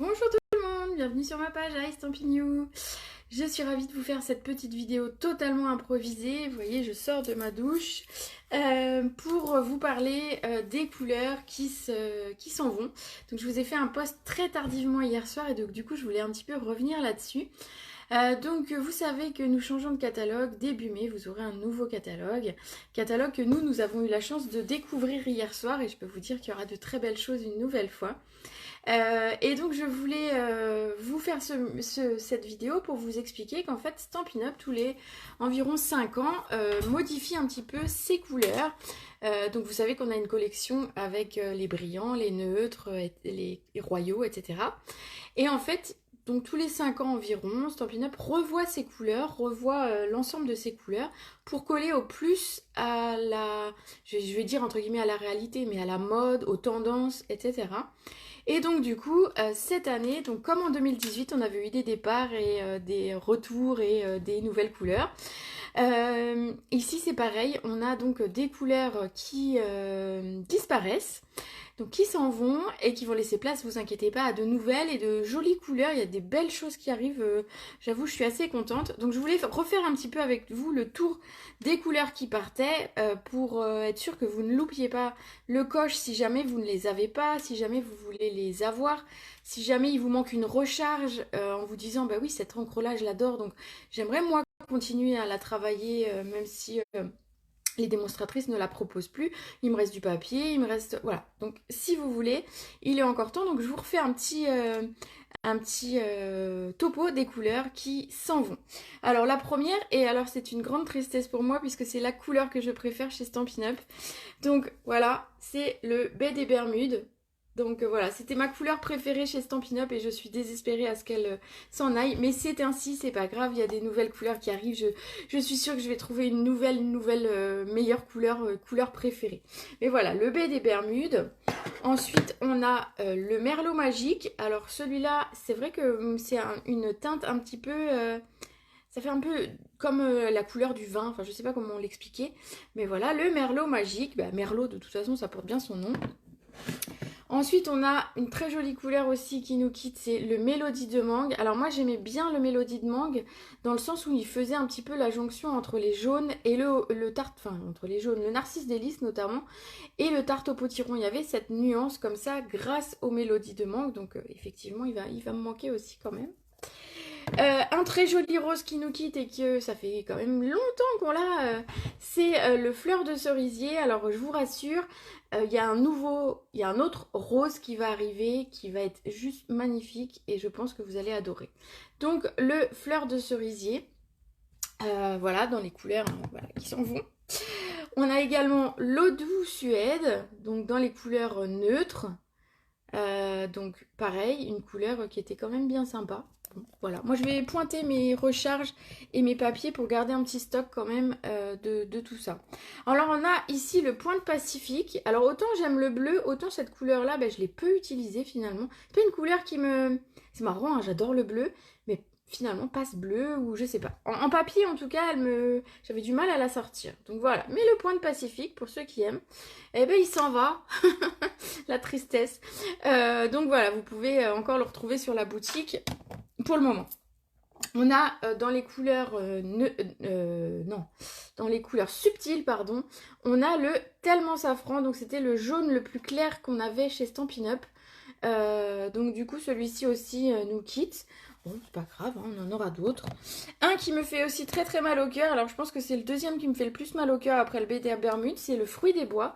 Bonjour tout le monde, bienvenue sur ma page iStampin' Je suis ravie de vous faire cette petite vidéo totalement improvisée. Vous voyez, je sors de ma douche pour vous parler des couleurs qui s'en vont. Donc je vous ai fait un post très tardivement hier soir et donc du coup je voulais un petit peu revenir là-dessus. Donc vous savez que nous changeons de catalogue, début mai vous aurez un nouveau catalogue que nous avons eu la chance de découvrir hier soir et je peux vous dire qu'il y aura de très belles choses une nouvelle fois. Et donc je voulais vous faire cette vidéo pour vous expliquer qu'en fait Stampin' Up tous les environ 5 ans modifie un petit peu ses couleurs. Donc vous savez qu'on a une collection avec les brillants, les neutres, les royaux, etc. Et en fait, donc tous les 5 ans environ, Stampin' Up revoit ses couleurs, revoit l'ensemble de ses couleurs pour coller au plus à la, je vais dire entre guillemets à la réalité, mais à la mode, aux tendances, etc. Et donc du coup, cette année, donc comme en 2018, on avait eu des départs et des retours et des nouvelles couleurs. Ici c'est pareil, on a donc des couleurs qui disparaissent, donc qui s'en vont et qui vont laisser place, vous inquiétez pas, à de nouvelles et de jolies couleurs. Il y a des belles choses qui arrivent, j'avoue je suis assez contente. Donc je voulais refaire un petit peu avec vous le tour des couleurs qui partaient pour être sûr que vous ne loupiez pas le coche si jamais vous ne les avez pas, si jamais vous voulez les avoir, si jamais il vous manque une recharge en vous disant bah oui cette encre là je l'adore donc j'aimerais moi continuer à la travailler même si les démonstratrices ne la proposent plus. Il me reste du papier, il me reste... Voilà. Donc, si vous voulez, il est encore temps. Donc, je vous refais un petit topo des couleurs qui s'en vont. Alors, la première, et alors c'est une grande tristesse pour moi puisque c'est la couleur que je préfère chez Stampin' Up. Donc, voilà, c'est le baie des Bermudes. Donc voilà, c'était ma couleur préférée chez Stampin' Up et je suis désespérée à ce qu'elle s'en aille. Mais c'est ainsi, c'est pas grave, il y a des nouvelles couleurs qui arrivent. Je suis sûre que je vais trouver une nouvelle meilleure couleur préférée. Mais voilà, le baie des Bermudes. Ensuite, on a le Merlot Magique. Alors celui-là, c'est vrai que c'est une teinte un petit peu... ça fait un peu comme la couleur du vin, enfin je sais pas comment l'expliquer. Mais voilà, le Merlot Magique. Bah, Merlot, de toute façon, ça porte bien son nom. Ensuite, on a une très jolie couleur aussi qui nous quitte, c'est le Mélodie de Mangue. Alors moi, j'aimais bien le Mélodie de Mangue dans le sens où il faisait un petit peu la jonction entre les jaunes et le tarte, enfin entre les jaunes, le Narcisse des Lys notamment, et le tarte au potiron. Il y avait cette nuance comme ça grâce au Mélodie de Mangue, donc effectivement, il va me manquer aussi quand même. Un très joli rose qui nous quitte et que ça fait quand même longtemps qu'on l'a, c'est le fleur de cerisier. Alors je vous rassure, il y a un autre rose qui va arriver qui va être juste magnifique et je pense que vous allez adorer. Donc le fleur de cerisier, voilà dans les couleurs voilà, qui s'en vont. On a également l'eau douce Suède, donc dans les couleurs neutres. Donc pareil, une couleur qui était quand même bien sympa. Bon, voilà, moi je vais pointer mes recharges et mes papiers pour garder un petit stock quand même de tout ça. Alors on a ici le Pointe Pacifique. Alors autant j'aime le bleu, autant cette couleur là, ben, je l'ai peu utilisée finalement. C'est pas une couleur qui me... C'est marrant, hein, j'adore le bleu, mais finalement passe bleu ou je sais pas. En papier en tout cas, j'avais du mal à la sortir. Donc voilà, mais le Pointe Pacifique, pour ceux qui aiment, eh ben il s'en va. La tristesse. Donc voilà, vous pouvez encore le retrouver sur la boutique pour le moment. On a dans les couleurs non, dans les couleurs subtiles, pardon, on a le Tellement Safran. Donc c'était le jaune le plus clair qu'on avait chez Stampin' Up. Donc du coup celui-ci aussi nous quitte. Bon, c'est pas grave, hein, on en aura d'autres. Un qui me fait aussi très très mal au cœur. Alors je pense que c'est le deuxième qui me fait le plus mal au cœur après le BDA Bermude, c'est le Fruit des Bois.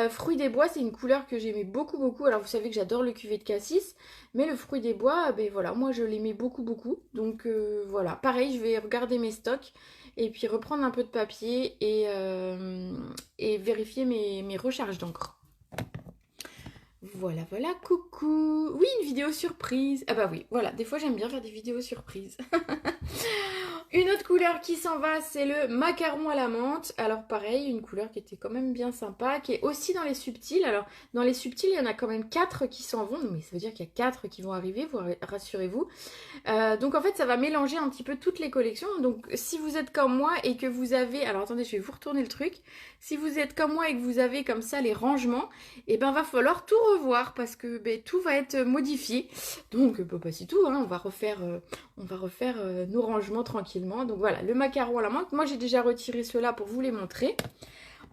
Fruit des Bois, c'est une couleur que j'aimais beaucoup beaucoup. Alors vous savez que j'adore le cuvée de cassis, mais le Fruit des Bois, ben voilà, moi je l'aimais beaucoup beaucoup. Donc voilà, pareil, je vais regarder mes stocks et puis reprendre un peu de papier et vérifier mes recharges d'encre. Voilà, voilà, coucou. Oui, une vidéo surprise. Ah bah oui, voilà, des fois j'aime bien faire des vidéos surprises. Une autre couleur qui s'en va, c'est le macaron à la menthe. Alors pareil, une couleur qui était quand même bien sympa, qui est aussi dans les subtils. Alors dans les subtils, il y en a quand même 4 qui s'en vont, mais ça veut dire qu'il y a 4 qui vont arriver, rassurez-vous. Donc en fait, ça va mélanger un petit peu toutes les collections. Donc si vous êtes comme moi et que vous avez... Alors attendez, je vais vous retourner le truc. Si vous êtes comme moi et que vous avez comme ça les rangements, et ben va falloir tout revoir parce que tout va être modifié. Donc pas si tout, hein, on va refaire nos rangements tranquillement. Donc voilà, le macaron à la menthe. Moi, j'ai déjà retiré ceux-là pour vous les montrer.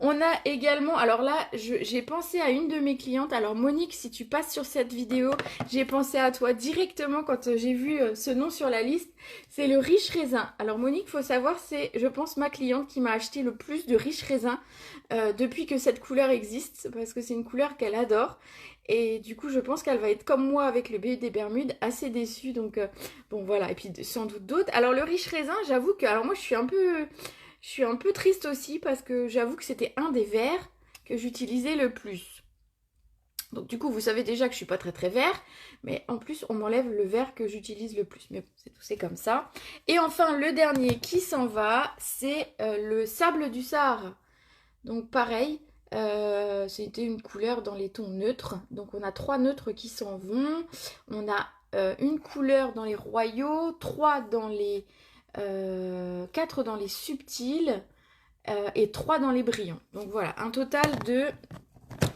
On a également, alors là, j'ai pensé à une de mes clientes. Alors Monique, si tu passes sur cette vidéo, j'ai pensé à toi directement quand j'ai vu ce nom sur la liste. C'est le riche raisin. Alors Monique, faut savoir, c'est, je pense, ma cliente qui m'a acheté le plus de riche raisin depuis que cette couleur existe, parce que c'est une couleur qu'elle adore. Et du coup, je pense qu'elle va être comme moi avec le BD des Bermudes, assez déçue. Donc bon, voilà. Et puis sans doute d'autres. Alors le riche raisin, j'avoue que, alors moi, je suis un peu triste aussi parce que j'avoue que c'était un des verres que j'utilisais le plus. Donc du coup, vous savez déjà que je suis pas très vert, mais en plus, on m'enlève le vert que j'utilise le plus. Mais bon, c'est comme ça. Et enfin, le dernier qui s'en va, c'est le sable du Sahara. Donc pareil, c'était une couleur dans les tons neutres. Donc on a 3 neutres qui s'en vont. On a une couleur dans les royaux, 3 dans les... 4 dans les subtils et 3 dans les brillants. Donc voilà, un total de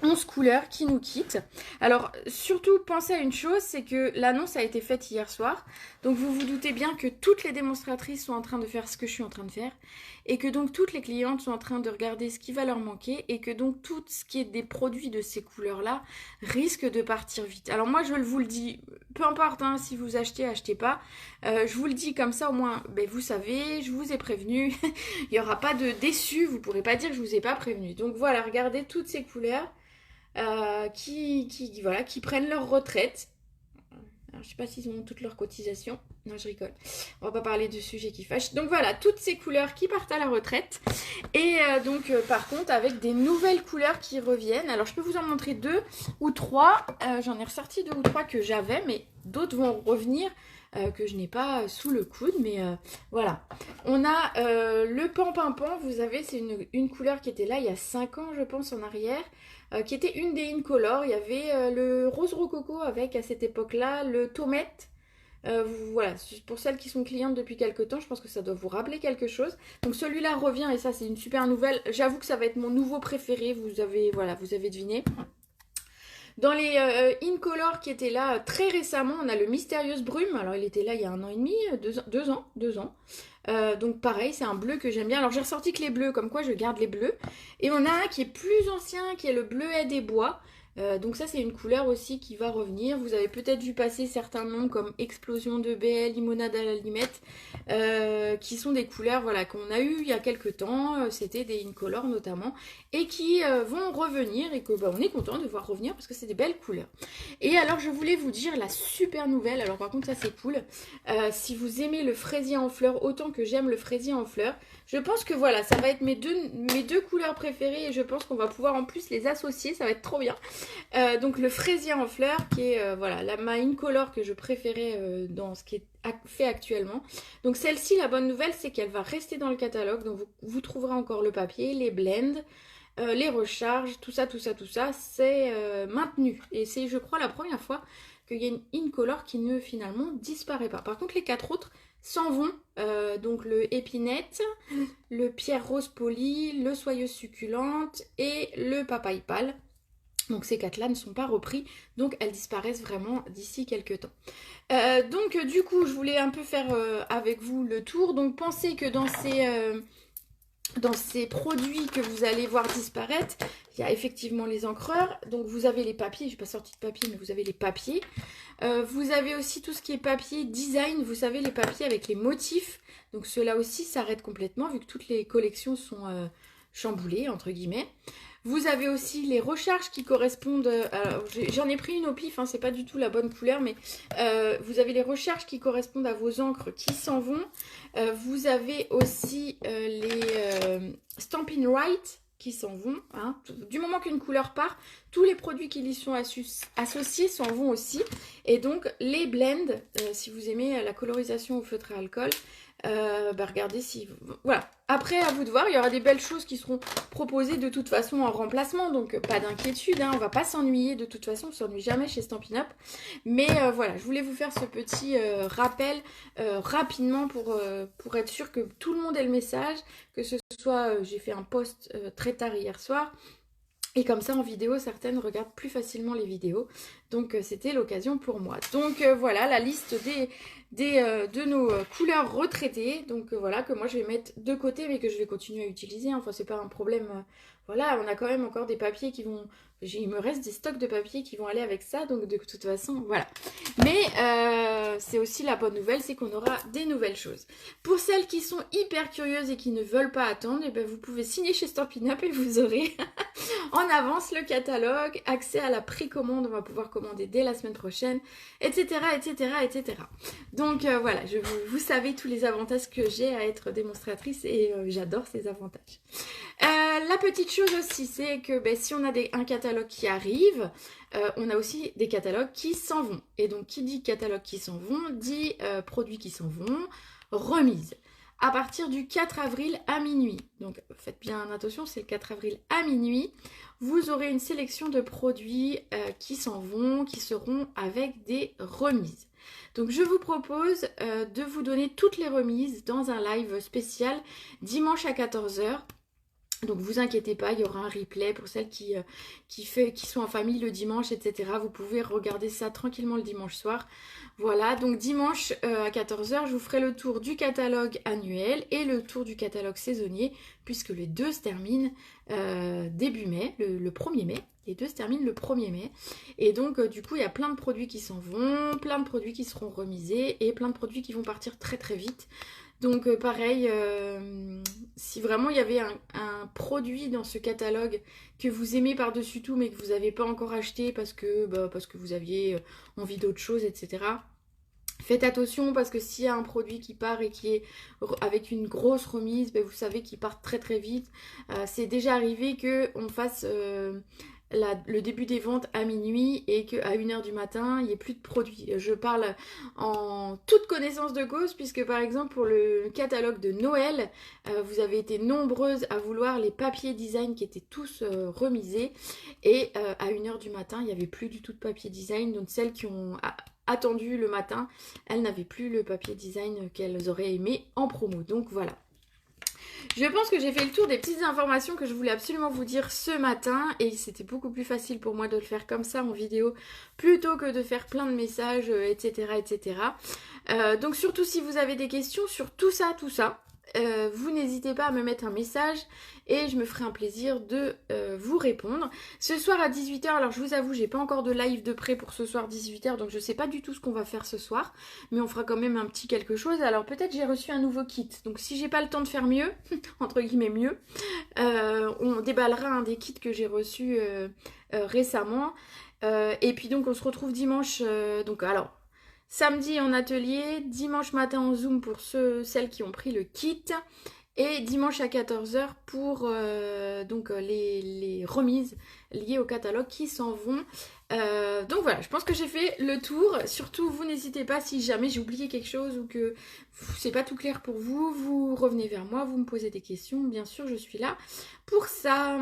11 couleurs qui nous quittent. Alors, surtout, pensez à une chose, c'est que l'annonce a été faite hier soir. Donc, vous vous doutez bien que toutes les démonstratrices sont en train de faire ce que je suis en train de faire. Et que donc, toutes les clientes sont en train de regarder ce qui va leur manquer. Et que donc, tout ce qui est des produits de ces couleurs-là risque de partir vite. Alors, moi, je vous le dis, peu importe hein, si vous achetez, achetez pas. Je vous le dis comme ça, au moins, vous savez, je vous ai prévenu. Il n'y aura pas de déçus. Vous ne pourrez pas dire que je vous ai pas prévenu. Donc, voilà, regardez toutes ces couleurs. Qui prennent leur retraite. Alors, je sais pas s'ils ont toutes leurs cotisations. Non, je rigole. On va pas parler de sujets qui fâchent. Donc voilà, toutes ces couleurs qui partent à la retraite. Et par contre, avec des nouvelles couleurs qui reviennent. Alors, je peux vous en montrer 2 ou 3. J'en ai ressorti 2 ou 3 que j'avais, mais d'autres vont revenir que je n'ai pas sous le coude. Mais voilà. On a le Pampimpan. Vous savez, c'est une couleur qui était là il y a 5 ans, je pense, en arrière. Qui était une des Incolor. Il y avait le rose rococo avec à cette époque-là, le tomate. Voilà, pour celles qui sont clientes depuis quelques temps, je pense que ça doit vous rappeler quelque chose. Donc celui-là revient et ça c'est une super nouvelle. J'avoue que ça va être mon nouveau préféré, vous avez deviné. Dans les Incolor qui étaient là très récemment, on a le Mystérieuse Brume. Alors il était là il y a 1 an et demi, 2 ans. Donc pareil, c'est un bleu que j'aime bien. Alors j'ai ressorti que les bleus, comme quoi je garde les bleus. Et on a un qui est plus ancien, qui est le bleuet des bois. Donc ça c'est une couleur aussi qui va revenir. Vous avez peut-être vu passer certains noms comme Explosion de BL, Limonade à la limette, qui sont des couleurs voilà, qu'on a eu il y a quelques temps. C'était des Incolor notamment. Et qui vont revenir et que on est content de voir revenir parce que c'est des belles couleurs. Et alors je voulais vous dire la super nouvelle. Alors par contre ça c'est cool. Si vous aimez le fraisier en fleurs autant que j'aime le fraisier en fleurs, je pense que voilà, ça va être mes deux couleurs préférées et je pense qu'on va pouvoir en plus les associer, ça va être trop bien. Donc le fraisier en fleurs qui est voilà, ma Incolor que je préférais dans ce qui est fait actuellement. Donc celle-ci, la bonne nouvelle, c'est qu'elle va rester dans le catalogue. Donc vous trouverez encore le papier, les blends, les recharges, tout ça, c'est maintenu. Et c'est, je crois, la première fois qu'il y a une Incolor qui ne finalement disparaît pas. Par contre, les 4 autres s'en vont. Donc le épinette, le pierre rose poli, le soyeuse succulente et le papaye pâle. Donc ces 4-là ne sont pas repris, donc elles disparaissent vraiment d'ici quelques temps. Donc du coup, je voulais un peu faire avec vous le tour. Donc pensez que dans ces produits que vous allez voir disparaître, il y a effectivement les encreurs. Donc vous avez les papiers, j'ai pas sorti de papier, mais vous avez les papiers. Vous avez aussi tout ce qui est papier design, vous savez les papiers avec les motifs. Donc ceux-là aussi s'arrêtent complètement vu que toutes les collections sont chamboulées entre guillemets. Vous avez aussi les recharges qui correspondent, j'en ai pris une au pif, hein, c'est pas du tout la bonne couleur, mais vous avez les recharges qui correspondent à vos encres qui s'en vont. Vous avez aussi les Stampin' Right qui s'en vont. Hein. Du moment qu'une couleur part, tous les produits qui y sont associés s'en vont aussi. Et donc les blends, si vous aimez la colorisation au feutre à alcool, Regardez si... Voilà. Après, à vous de voir, il y aura des belles choses qui seront proposées de toute façon en remplacement. Donc, pas d'inquiétude, hein, on va pas s'ennuyer de toute façon. On s'ennuie jamais chez Stampin' Up. Mais voilà, je voulais vous faire ce petit rappel rapidement pour être sûr que tout le monde ait le message. Que ce soit... j'ai fait un post très tard hier soir. Et comme ça, en vidéo, certaines regardent plus facilement les vidéos. Donc, c'était l'occasion pour moi. Donc, voilà la liste de nos couleurs retraitées. Donc, voilà, que moi, je vais mettre de côté, mais que je vais continuer à utiliser. Enfin, c'est pas un problème. Voilà, on a quand même encore des papiers qui vont... Il me reste des stocks de papier qui vont aller avec ça. Donc, de toute façon, voilà. Mais c'est aussi la bonne nouvelle, c'est qu'on aura des nouvelles choses. Pour celles qui sont hyper curieuses et qui ne veulent pas attendre, eh ben, vous pouvez signer chez Stampin' Up et vous aurez... en avance le catalogue, accès à la précommande, on va pouvoir commander dès la semaine prochaine, etc. etc., etc. Donc voilà, vous savez tous les avantages que j'ai à être démonstratrice et j'adore ces avantages. La petite chose aussi, c'est que si on a un catalogue qui arrive, on a aussi des catalogues qui s'en vont. Et donc qui dit catalogue qui s'en vont, dit produits qui s'en vont, remise. À partir du 4 avril à minuit. Donc faites bien attention, c'est le 4 avril à minuit. Vous aurez une sélection de produits qui s'en vont, qui seront avec des remises. Donc je vous propose de vous donner toutes les remises dans un live spécial dimanche à 14 h. Donc vous inquiétez pas, il y aura un replay pour celles qui sont en famille le dimanche, etc. Vous pouvez regarder ça tranquillement le dimanche soir. Voilà, donc dimanche à 14 h, je vous ferai le tour du catalogue annuel et le tour du catalogue saisonnier, puisque les deux se terminent début mai, le 1er mai. Les deux se terminent le 1er mai. Et donc, du coup, il y a plein de produits qui s'en vont, plein de produits qui seront remisés et plein de produits qui vont partir très très vite. Donc pareil, si vraiment il y avait un produit dans ce catalogue que vous aimez par-dessus tout mais que vous n'avez pas encore acheté parce que vous aviez envie d'autre chose, etc. Faites attention parce que s'il y a un produit qui part et qui est avec une grosse remise, vous savez qu'il part très très vite. C'est déjà arrivé qu'on fasse... le début des ventes à minuit et qu'à 1 h du matin, il n'y ait plus de produits. Je parle en toute connaissance de cause puisque par exemple pour le catalogue de Noël, vous avez été nombreuses à vouloir les papiers design qui étaient tous remisés et à 1 h du matin, il n'y avait plus du tout de papier design. Donc celles qui ont attendu le matin, elles n'avaient plus le papier design qu'elles auraient aimé en promo. Donc voilà. Je pense que j'ai fait le tour des petites informations que je voulais absolument vous dire ce matin et c'était beaucoup plus facile pour moi de le faire comme ça en vidéo plutôt que de faire plein de messages, etc. etc. Donc surtout si vous avez des questions sur tout ça, vous n'hésitez pas à me mettre un message et je me ferai un plaisir de vous répondre. Ce soir à 18 h, alors je vous avoue, j'ai pas encore de live de prêt pour ce soir 18 h, donc je sais pas du tout ce qu'on va faire ce soir, mais on fera quand même un petit quelque chose. Alors peut-être j'ai reçu un nouveau kit, donc si j'ai pas le temps de faire mieux, entre guillemets mieux, on déballera un des kits que j'ai reçu récemment. Et puis donc on se retrouve dimanche, samedi en atelier, dimanche matin en Zoom pour celles qui ont pris le kit et dimanche à 14 h pour les remises liées au catalogue qui s'en vont. Donc voilà, je pense que j'ai fait le tour. Surtout, vous n'hésitez pas si jamais j'ai oublié quelque chose ou que c'est pas tout clair pour vous, vous revenez vers moi, vous me posez des questions. Bien sûr, je suis là pour ça.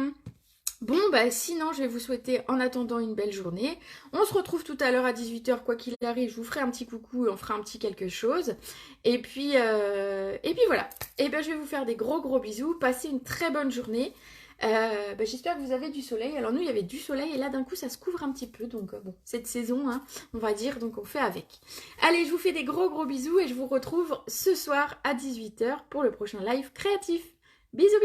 Bon, sinon, je vais vous souhaiter en attendant une belle journée. On se retrouve tout à l'heure à 18 h, quoi qu'il arrive. Je vous ferai un petit coucou et on fera un petit quelque chose. Et puis voilà. Et je vais vous faire des gros bisous. Passez une très bonne journée. J'espère que vous avez du soleil. Alors nous, il y avait du soleil et là, d'un coup, ça se couvre un petit peu. Donc bon, cette saison, hein, on va dire, donc on fait avec. Allez, je vous fais des gros bisous et je vous retrouve ce soir à 18 h pour le prochain live créatif. Bisous